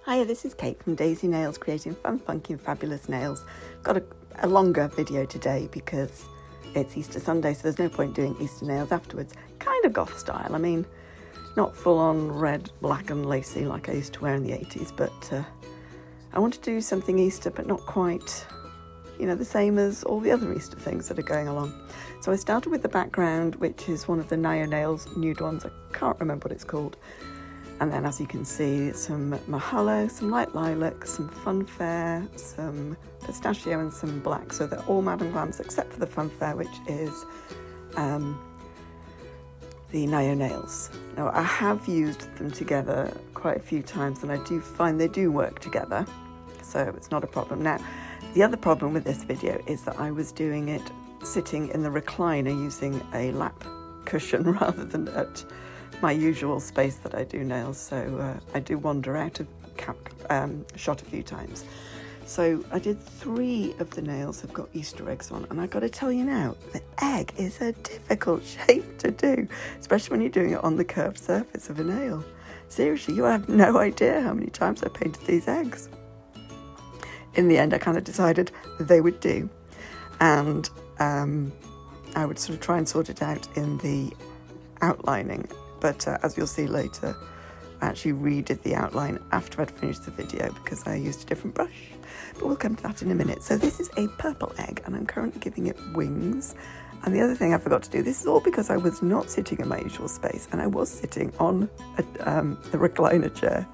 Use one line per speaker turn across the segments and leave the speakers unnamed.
Hiya, this is Kate from Daisy Nails, creating fun, funky and fabulous nails. Got a longer video today because it's Easter Sunday, so there's no point doing Easter nails afterwards. Kind of goth style, I mean, not full on red, black and lacy like I used to wear in the 80s, but I want to do something Easter, but not quite, the same as all the other Easter things that are going along. So I started with the background, which is one of the Naya Nails nude ones. I can't remember what it's called. And then, as you can see, some Mahalo, some light lilac, some funfair, some pistachio and some black. So they're all Madame Glams except for the funfair, which is the Naya Nails. Now, I have used them together quite a few times and I do find they do work together. So it's not a problem. Now, the other problem with this video is that I was doing it sitting in the recliner using a lap cushion rather than at my usual space that I do nails, so I do wander out of shot a few times. So I did 3 of the nails have got Easter eggs on, and I got to tell you now, the egg is a difficult shape to do, especially when you're doing it on the curved surface of a nail. Seriously, you have no idea how many times I painted these eggs. In the end, I kind of decided they would do, and I would sort of try and sort it out in the outlining. But as you'll see later, I actually redid the outline after I'd finished the video because I used a different brush. But we'll come to that in a minute. So this is a purple egg and I'm currently giving it wings. And the other thing I forgot to do, this is all because I was not sitting in my usual space and I was sitting on the recliner chair.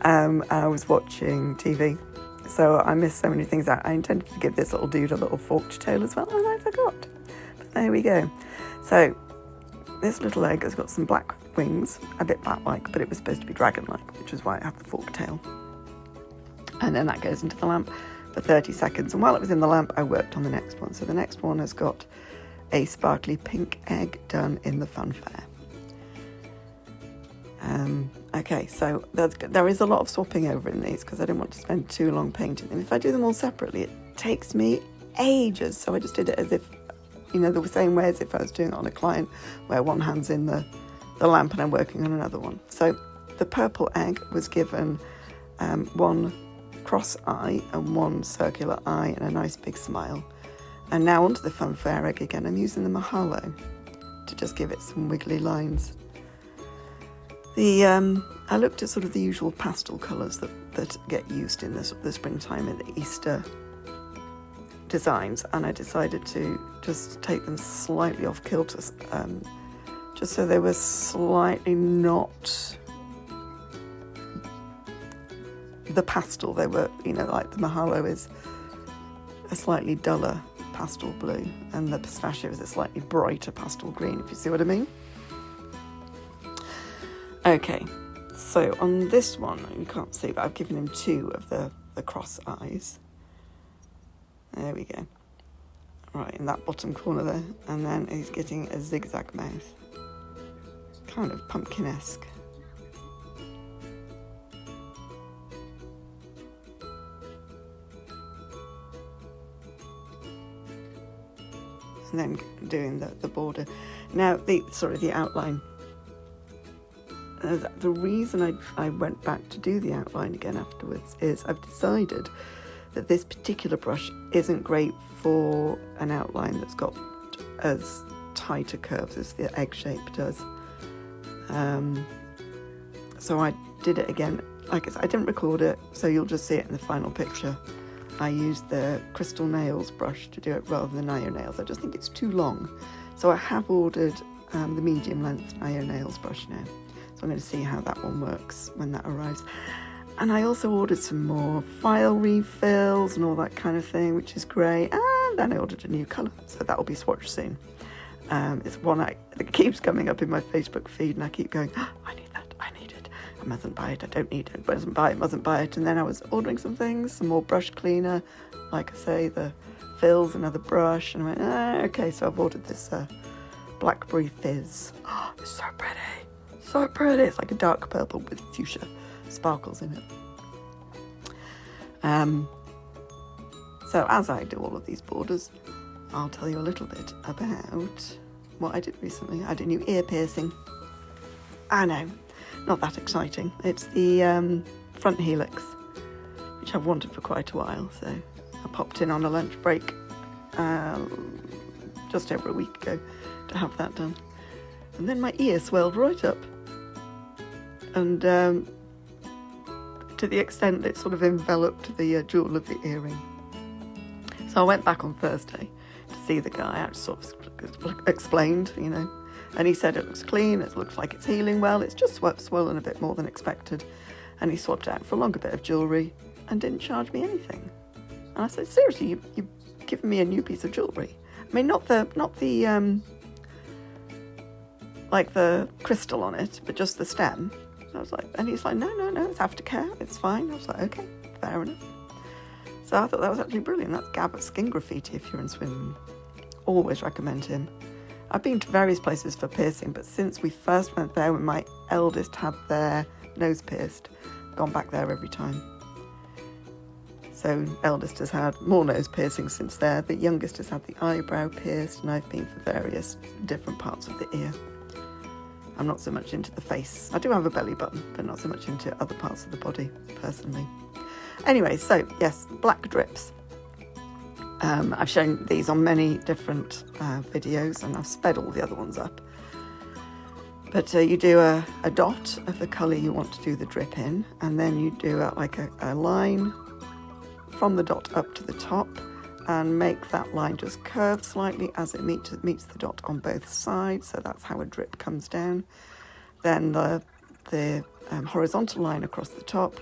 I was watching TV. So I missed so many things out. I intended to give this little dude a little forked tail as well and I forgot. But there we go. So this little egg has got some black wings, a bit bat-like, but it was supposed to be dragon-like, which is why I have the forked tail. And then that goes into the lamp for 30 seconds. And while it was in the lamp, I worked on the next one. So the next one has got a sparkly pink egg done in the funfair. Okay, so there is a lot of swapping over in these because I didn't want to spend too long painting them. If I do them all separately, it takes me ages. So I just did it as if the same way as if I was doing it on a client where one hand's in the lamp and I'm working on another one. So the purple egg was given one cross eye and one circular eye and a nice big smile. And now onto the funfair egg again. I'm using the Mahalo to just give it some wiggly lines. I looked at sort of the usual pastel colours that get used in the springtime in the Easter designs, and I decided to just take them slightly off kilter, just so they were slightly not the pastel. They were, like the Mahalo is a slightly duller pastel blue and the pistachio is a slightly brighter pastel green, if you see what I mean. Okay, so on this one, you can't see, but I've given him 2 of the cross eyes. There we go. Right, in that bottom corner there. And then he's getting a zigzag mouth. Kind of pumpkin-esque. And then doing the border. Now, the outline. The reason I went back to do the outline again afterwards is I've decided that this particular brush isn't great for an outline that's got as tighter curves as the egg shape does. So I did it again. Like I said, I didn't record it, so you'll just see it in the final picture. I used the Crystal Nails brush to do it rather than Naya Nails. I just think it's too long. So I have ordered the medium length Naya Nails brush now. So I'm going to see how that one works when that arrives. And I also ordered some more file refills and all that kind of thing, which is great. And then I ordered a new colour, so that will be swatched soon. It's one that keeps coming up in my Facebook feed, and I keep going, I need that, I need it. I mustn't buy it, I don't need it, mustn't buy it. And then I was ordering some things, some more brush cleaner, like I say, the fills, another brush. And I went, okay, so I've ordered this Blackberry Fizz. Oh, it's so pretty. So pretty. It's like a dark purple with fuchsia sparkles in it. So as I do all of these borders, I'll tell you a little bit about what I did recently. I had a new ear piercing. I know, not that exciting. It's the front helix, which I've wanted for quite a while. So I popped in on a lunch break just over a week ago to have that done. And then my ear swelled right up, and to the extent that it sort of enveloped the jewel of the earring. So I went back on Thursday to see the guy. I sort of explained, you know, and he said it looks clean, it looks like it's healing well, it's just swollen a bit more than expected. And he swapped out for a longer bit of jewellery and didn't charge me anything. And I said, seriously, you've given me a new piece of jewellery? I mean, not the like the crystal on it, but just the stem. I was like, and he's like, no, it's aftercare, it's fine. I was like, okay, fair enough. So I thought that was actually brilliant. That's Gabba's Skin Graffiti if you're in Swindon. Always recommend him. I've been to various places for piercing, but since we first went there when my eldest had their nose pierced, gone back there every time. So eldest has had more nose piercings since there. The youngest has had the eyebrow pierced, and I've been for various different parts of the ear. I'm not so much into the face. I do have a belly button, but not so much into other parts of the body, personally. Anyway, so yes, black drips. I've shown these on many different videos, and I've sped all the other ones up. But you do a dot of the colour you want to do the drip in, and then you do a line from the dot up to the top, and make that line just curve slightly as it meets the dot on both sides. So that's how a drip comes down. Then the horizontal line across the top,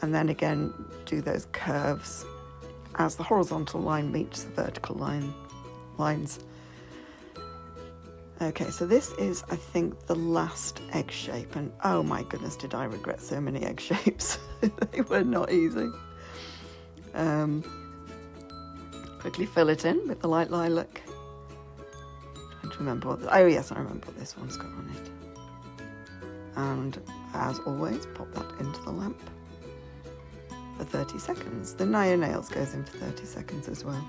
and then again do those curves as the horizontal line meets the vertical lines. Okay, so this is, I think, the last egg shape, and oh my goodness, did I regret so many egg shapes. They were not easy. Quickly fill it in with the light lilac. Trying to remember oh yes, I remember what this one's got on it. And as always, pop that into the lamp for 30 seconds. The Naya Nails goes in for 30 seconds as well.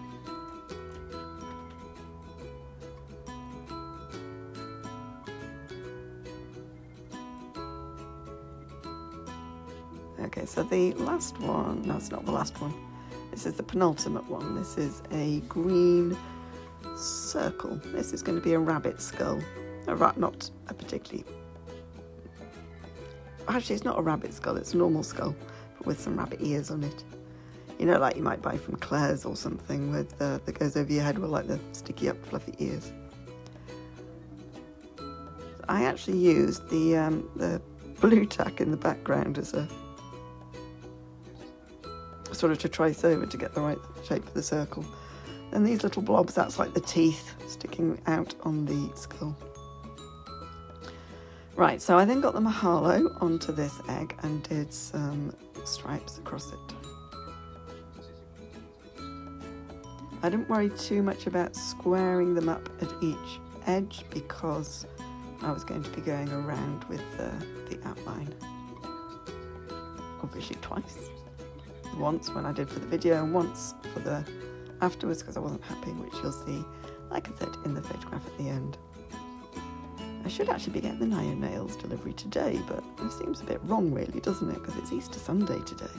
Okay, so the last one, no, it's not the last one. This is the penultimate one. This is a green circle. This is going to be a rabbit skull. Not a particularly... Actually, it's not a rabbit skull, it's a normal skull, but with some rabbit ears on it. You know, like you might buy from Claire's or something, with that goes over your head with like the sticky up fluffy ears. I actually used the blue tack in the background as a sort of to trace over to get the right shape for the circle. And these little blobs, that's like the teeth sticking out on the skull. Right, so I then got the Mahalo onto this egg and did some stripes across it. I didn't worry too much about squaring them up at each edge because I was going to be going around with the outline. Obviously twice. Once when I did for the video and once for the afterwards because I wasn't happy, which you'll see, like I said, in the photograph at the end. I should actually be getting the Naya Nails delivery today, but it seems a bit wrong really, doesn't it? Because it's Easter Sunday today.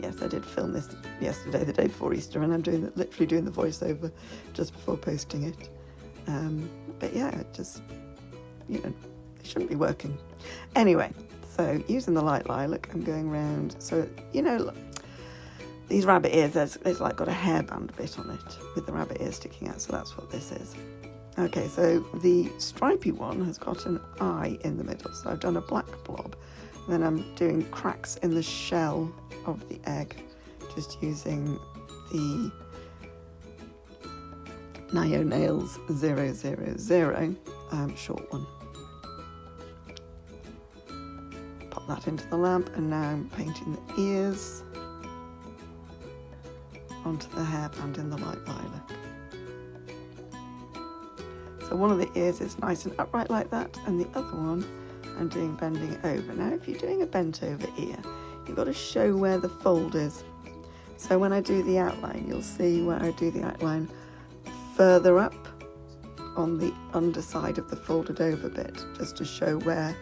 Yes, I did film this yesterday, the day before Easter, and I'm literally doing the voiceover just before posting it. But yeah, it just, you know, it shouldn't be working. Anyway, so using the light lilac, I'm going around. So, you know, look, these rabbit ears, there's like got a hairband bit on it with the rabbit ears sticking out, so that's what this is. Okay, so the stripy one has got an eye in the middle, so I've done a black blob, and then I'm doing cracks in the shell of the egg, just using the Naya Nails 000 short one. Pop that into the lamp, and now I'm painting the ears onto the hairband in the light lilac. So one of the ears is nice and upright like that, and the other one I'm doing bending over. Now if you're doing a bent over ear, you've got to show where the fold is. So when I do the outline, you'll see where I do the outline further up on the underside of the folded over bit, just to show where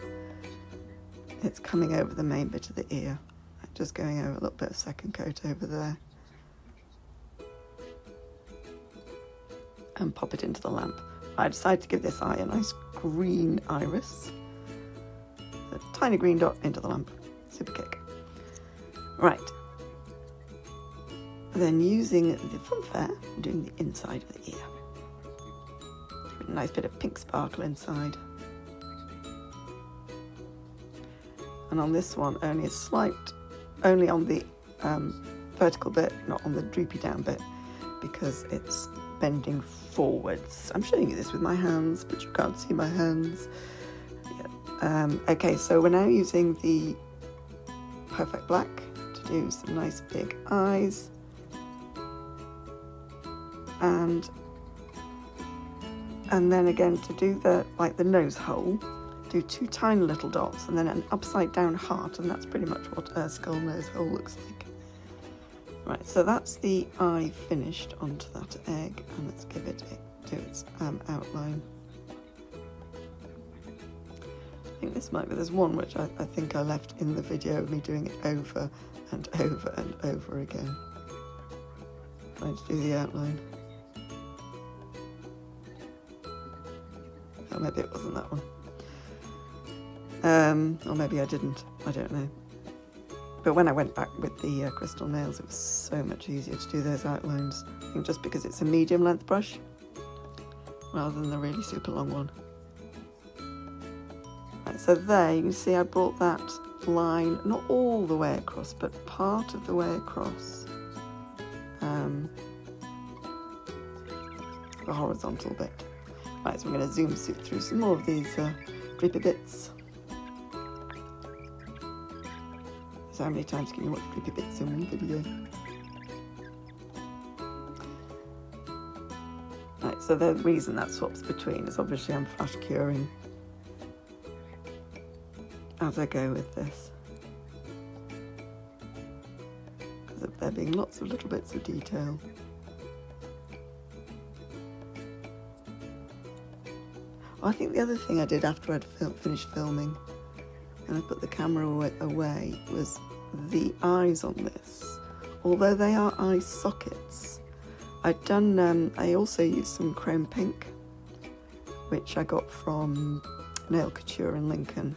it's coming over the main bit of the ear. just going over a little bit of second coat over there. And pop it into the lamp. I decided to give this eye a nice green iris. A tiny green dot into the lamp. Super kick. Right. Then using the funfair, I'm doing the inside of the ear. A nice bit of pink sparkle inside. And on this one, only on the vertical bit, not on the droopy down bit, because it's bending forwards. I'm showing you this with my hands, but you can't see my hands. Yeah. Okay, so we're now using the Perfect Black to do some nice big eyes. And then again to do the nose hole, do 2 tiny little dots and then an upside down heart, and that's pretty much what a skull nose hole looks like. Right, so that's the eye finished onto that egg, and let's give it do its outline. I think this might be, there's one which I think I left in the video of me doing it over and over and over again. Trying to do the outline. Oh, maybe it wasn't that one. Or maybe I didn't, I don't know. But when I went back with the crystal nails, it was so much easier to do those outlines. I think just because it's a medium length brush, rather than the really super long one. Right, so there, you can see I brought that line, not all the way across, but part of the way across. The horizontal bit. Right, so I'm going to zoom through some more of these drippy bits. So how many times can you watch drippy bits in one video? Right, so the reason that swaps between is obviously I'm flash curing as I go with this, because of there being lots of little bits of detail. I think the other thing I did after I'd finished filming and I put the camera away was the eyes on this. Although they are eye sockets, I'd done, I also used some chrome pink, which I got from Nail Couture in Lincoln.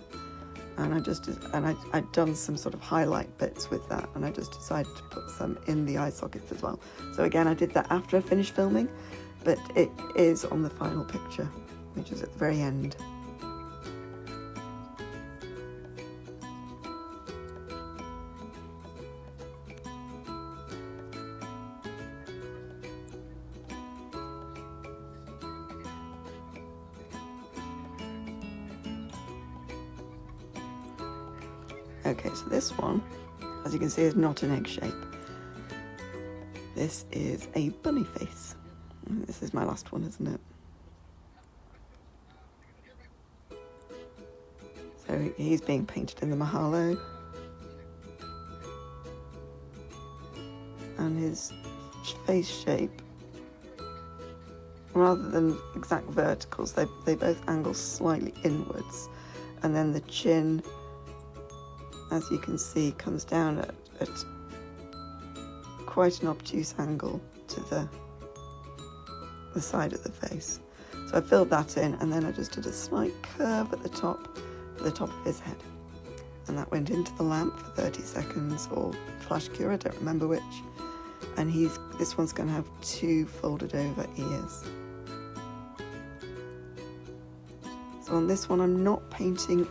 And I'd done some sort of highlight bits with that, and I just decided to put some in the eye sockets as well. So again, I did that after I finished filming, but it is on the final picture, which is at the very end. Okay, so this one, as you can see, is not an egg shape. This is a bunny face. This is my last one, isn't it? So he's being painted in the Mahalo. And his face shape, rather than exact verticals, they both angle slightly inwards. And then the chin, as you can see, comes down at quite an obtuse angle to the side of the face. So I filled that in, and then I just did a slight curve at the top of his head. And that went into the lamp for 30 seconds, or flash cure, I don't remember which. And this one's going to have 2 folded over ears. So on this one, I'm not painting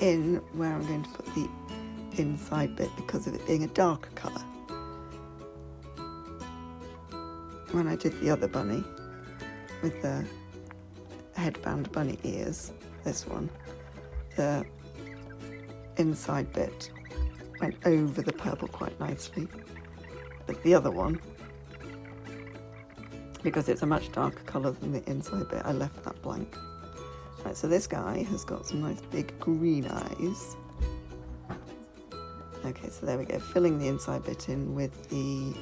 in where I'm going to put the inside bit because of it being a darker colour. When I did the other bunny with the headband bunny ears, this one, the inside bit went over the purple quite nicely. But the other one, because it's a much darker colour than the inside bit, I left that blank. Right, so this guy has got some nice big green eyes. Okay, so there we go, filling the inside bit in with the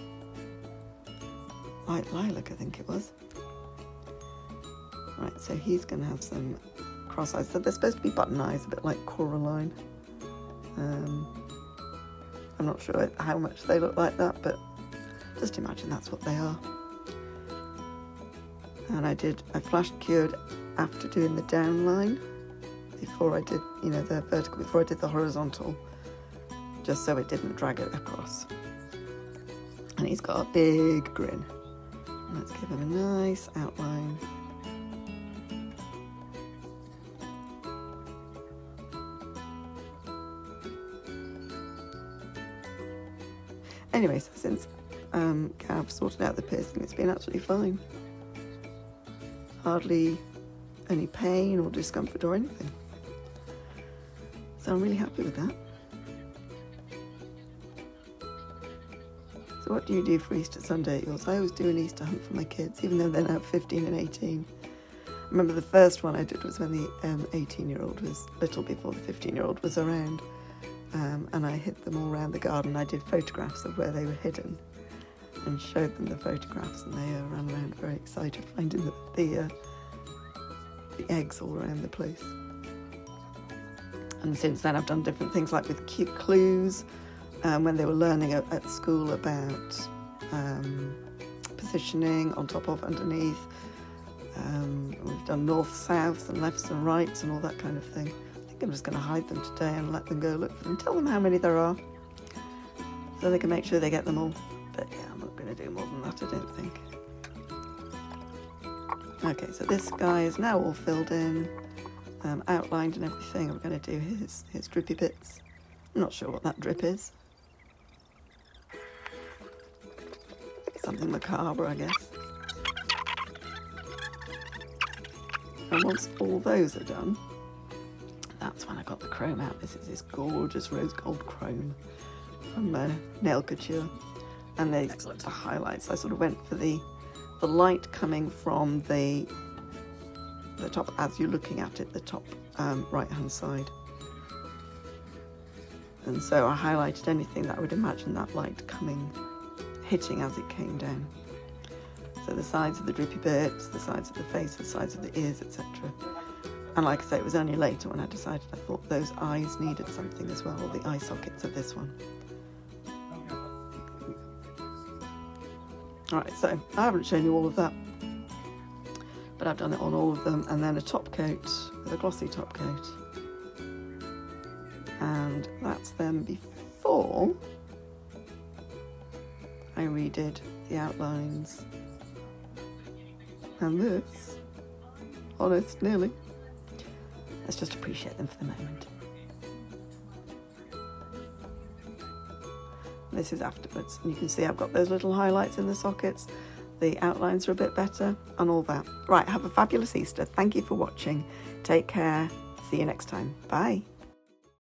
light lilac, I think it was. Right, so he's going to have some cross eyes. So they're supposed to be button eyes, a bit like Coraline. I'm not sure how much they look like that, but just imagine that's what they are. And I flash cured after doing the down line, before I did, you know, the vertical, before I did the horizontal, just so it didn't drag it across. And he's got a big grin. Let's give him a nice outline. Anyway, so since Gav sorted out the piercing, it's been absolutely fine. Hardly any pain or discomfort or anything. So I'm really happy with that. So what do you do for Easter Sunday at yours? I always do an Easter hunt for my kids, even though they're now 15 and 18. I remember the first one I did was when the 18-year-old was, little before the 15-year-old was around. And I hid them all around the garden. I did photographs of where they were hidden and showed them the photographs, and they ran around very excited, finding the eggs all around the place. And since then I've done different things, like with cute clues, when they were learning at school about positioning, on top of, underneath. We've done north, south and lefts and rights and all that kind of thing. I think I'm just going to hide them today and let them go look for them. Tell them how many there are, so they can make sure they get them all. But yeah, I'm not going to do more than that, I don't think. Okay, so this guy is now all filled in, outlined and everything. I'm going to do his drippy bits. I'm not sure what that drip is. Something macabre, I guess. And once all those are done, that's when I got the chrome out. This is this gorgeous rose gold chrome from Nail Couture. And the highlights, I sort of went for the light coming from the top, as you're looking at it, the top right hand side. And so I highlighted anything that I would imagine that light hitting as it came down. So the sides of the drippy bits, the sides of the face, the sides of the ears, etc. And like I say, it was only later when I decided I thought those eyes needed something as well, or the eye sockets of this one. Alright, so I haven't shown you all of that, but I've done it on all of them, and then a top coat with a glossy top coat. And that's them before I redid the outlines. And this, honest, nearly. Let's just appreciate them for the moment. This is afterwards, and you can see I've got those little highlights in the sockets. The outlines are a bit better and all that. Right, have a fabulous Easter. Thank you for watching. Take care. See you next time. Bye.